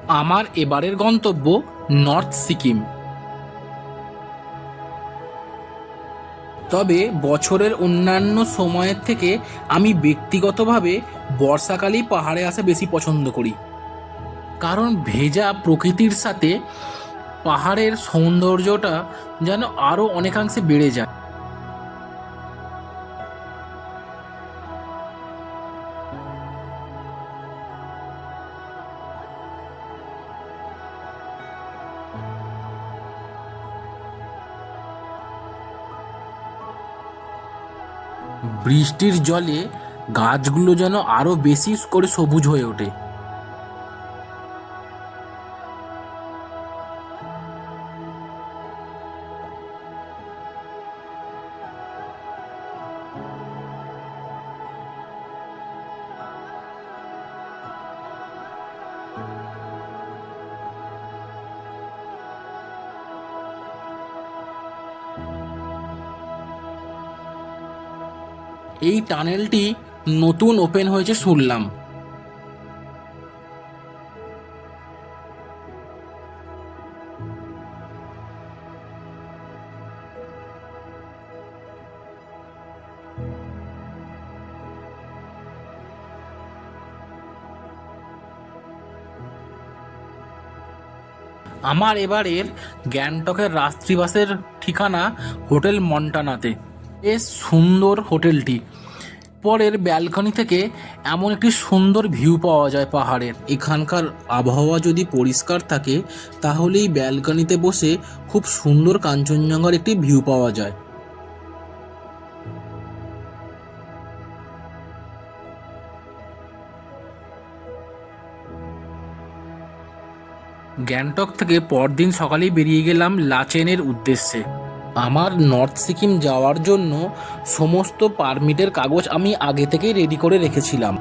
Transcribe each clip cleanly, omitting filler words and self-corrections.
আমার এবারের গন্তব্য নর্থ সিকিম। তবে বছরের অন্যান্য সময়ের থেকে আমি ব্যক্তিগতভাবে বর্ষাকালেই পাহাড়ে আসা বেশি পছন্দ করি, কারণ ভেজা প্রকৃতির সাথে পাহাড়ের সৌন্দর্যটা যেন আরও অনেকাংশে বেড়ে যায়। বৃষ্টির জলে গাছগুলো যেন আরো বেশি করে সবুজ হয়ে ওঠে। এই টানেলটি নতুন ওপেন হয়েছে শুনলাম। আমার এবারের গ্যাংটকের রাত্রিবাসের ঠিকানা হোটেল মন্টানাতে। বেশ সুন্দর হোটেলটি। পরের ব্যালকনি থেকে এমন একটি সুন্দর ভিউ পাওয়া যায় পাহাড়ের। এখানকার আবহাওয়া যদি পরিষ্কার থাকে তাহলেই ব্যালকনিতে বসে খুব সুন্দর কাঞ্চনজঙ্ঘার একটি ভিউ পাওয়া যায়। গ্যাংটক থেকে পরদিন সকালেই বেরিয়ে গেলাম লাচেনের উদ্দেশ্যে। আমার নর্থ সিকিম যাওয়ার জন্য সমস্ত পারমিটের কাগজ আমি আগে থেকেই রেডি করে রেখেছিলাম।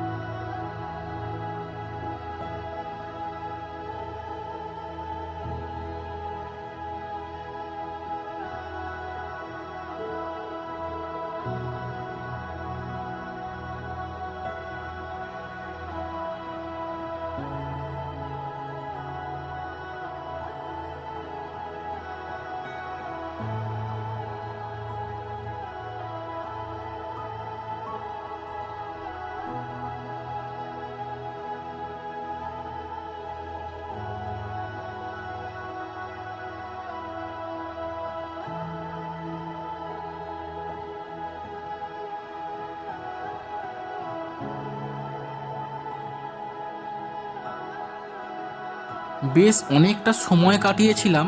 বেশ অনেকটা সময় কাটিয়েছিলাম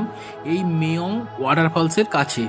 এই মেয়ং ওয়াটারফলসের কাছে।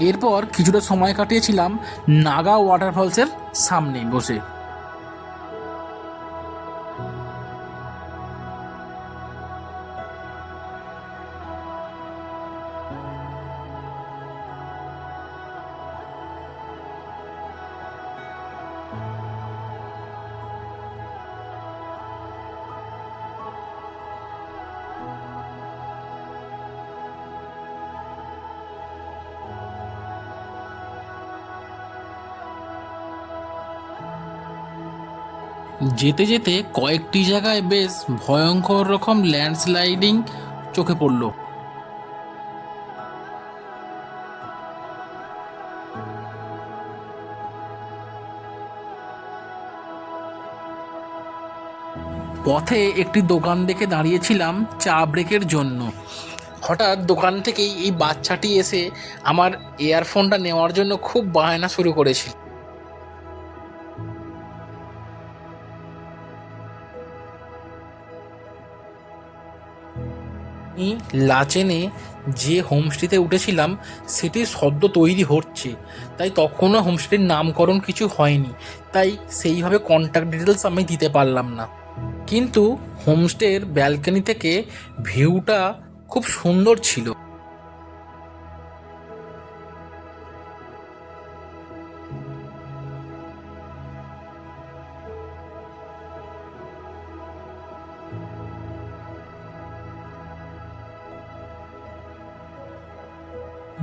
এরপর কিছুটা সময় কাটিয়েছিলাম নাগা ওয়াটারফলসের সামনে বসে। যেতে যেতে কয়েকটি জায়গায় বেশ ভয়ঙ্কর রকম ল্যান্ডস্লাইডিং চোখে পড়ল। পথে একটি দোকান দেখে দাঁড়িয়েছিলাম চা ব্রেকের জন্য। হঠাৎ দোকান থেকেই এই বাচ্চাটি এসে আমার ইয়ারফোনটা নেওয়ার জন্য খুব বায়না শুরু করেছিল। আমি লাচেনে যে হোমস্টেতে উঠেছিলাম সেটি সদ্য তৈরি হচ্ছে, তাই তখনও হোমস্টের নামকরণ কিছু হয়নি, তাই সেইভাবে কন্ট্যাক্ট ডিটেলস আমি দিতে পারলাম না। কিন্তু হোমস্টের ব্যালকনি থেকে ভিউটা খুব সুন্দর ছিল।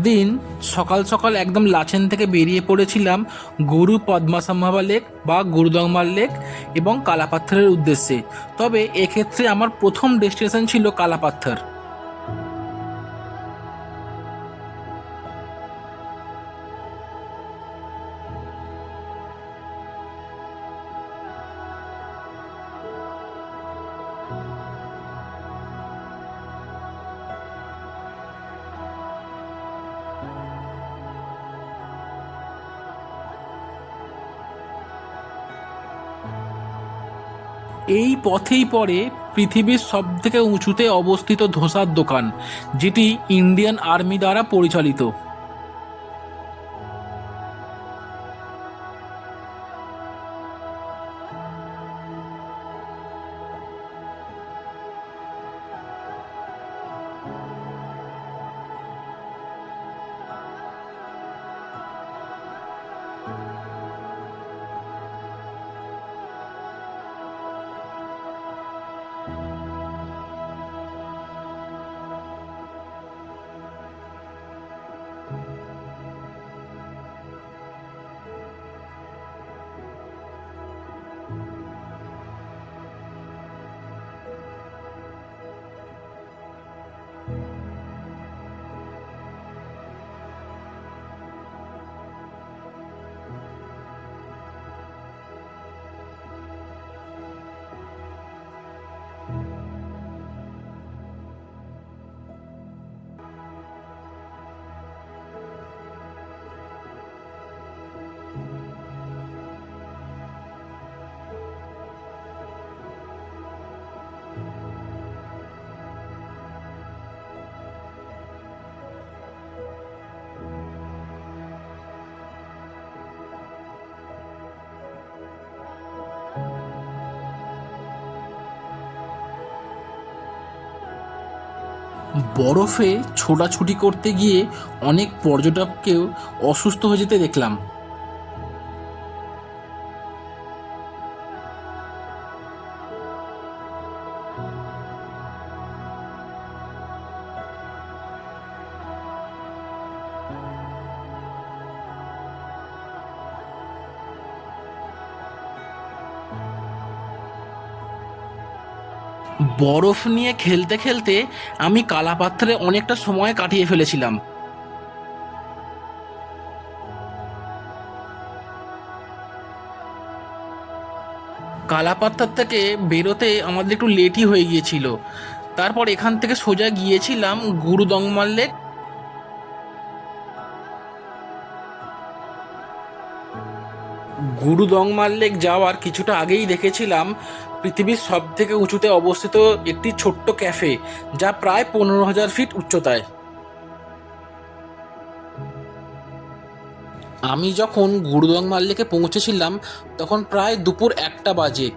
দিন সকাল সকাল একদম লাচেন থেকে বেরিয়ে পড়েছিলাম গুরু পদ্মাসম্ভাবা লেক বা গুরুদংমার লেক এবং কালাপাথরের উদ্দেশ্যে। তবে এক্ষেত্রে আমার প্রথম ডেস্টিনেশন ছিল কালাপাথর। এই পথেই পড়ে পৃথিবীর সবথেকে উঁচুতে অবস্থিত ধোসার দোকান, যেটি ইন্ডিয়ান আর্মি দ্বারা পরিচালিত। বরফে ছোটাছুটি করতে গিয়ে অনেক পর্যটককেও অসুস্থ হয়ে যেতে দেখলাম। বরফ নিয়ে খেলতে খেলতে আমি কালাপাথরে অনেকটা সময় কাটিয়ে ফেলেছিলাম। কালাপাত্তার থেকে বেরোতে আমাদের একটু লেটই হয়ে গিয়েছিল। তারপর এখান থেকে সোজা গিয়েছিলাম গুরুদংমার লেক। গুরুদংমার লেক যাওয়ার কিছুটা আগেই দেখেছিলাম পৃথিবীর সব থেকে উঁচুতে অবস্থিত একটি ছোট্ট ক্যাফে, যা প্রায় 15,000 ফিট উচ্চতায়। আমি যখন গুরুদংমার লেকে পৌঁছেছিলাম তখন প্রায় দুপুর 1টা বাজে।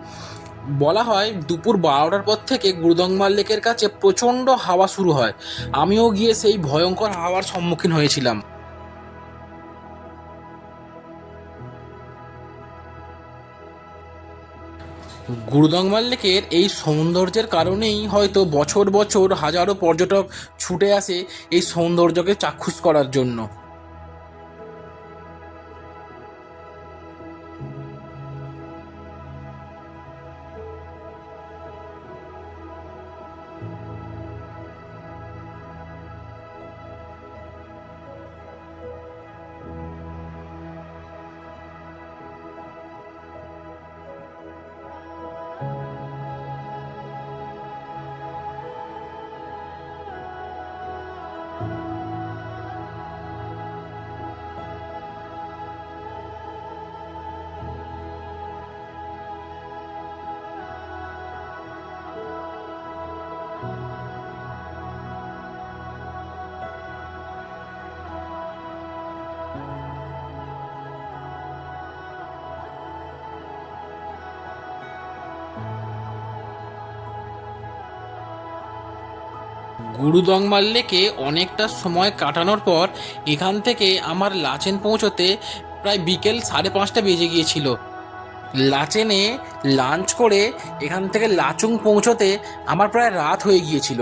বলা হয় দুপুর 12টার পর থেকে গুরুদংমার লেকের কাছে প্রচণ্ড হাওয়া শুরু হয়। আমিও গিয়ে সেই ভয়ঙ্কর হাওয়ার সম্মুখীন হয়েছিলাম। গুরুদংমার লেকের এই সৌন্দর্যের কারণেই হয়তো বছর বছর হাজারো পর্যটক ছুটে আসে এই সৌন্দর্যকে চাক্ষুষ করার জন্য। গুরুদংমার লেকে অনেকটা সময় কাটানোর পর এখান থেকে আমার লাচেন পৌঁছতে প্রায় বিকেল 5:30 বেজে গিয়েছিল। লাচেনে লাঞ্চ করে এখান থেকে লাচুং পৌঁছতে আমার প্রায় রাত হয়ে গিয়েছিল।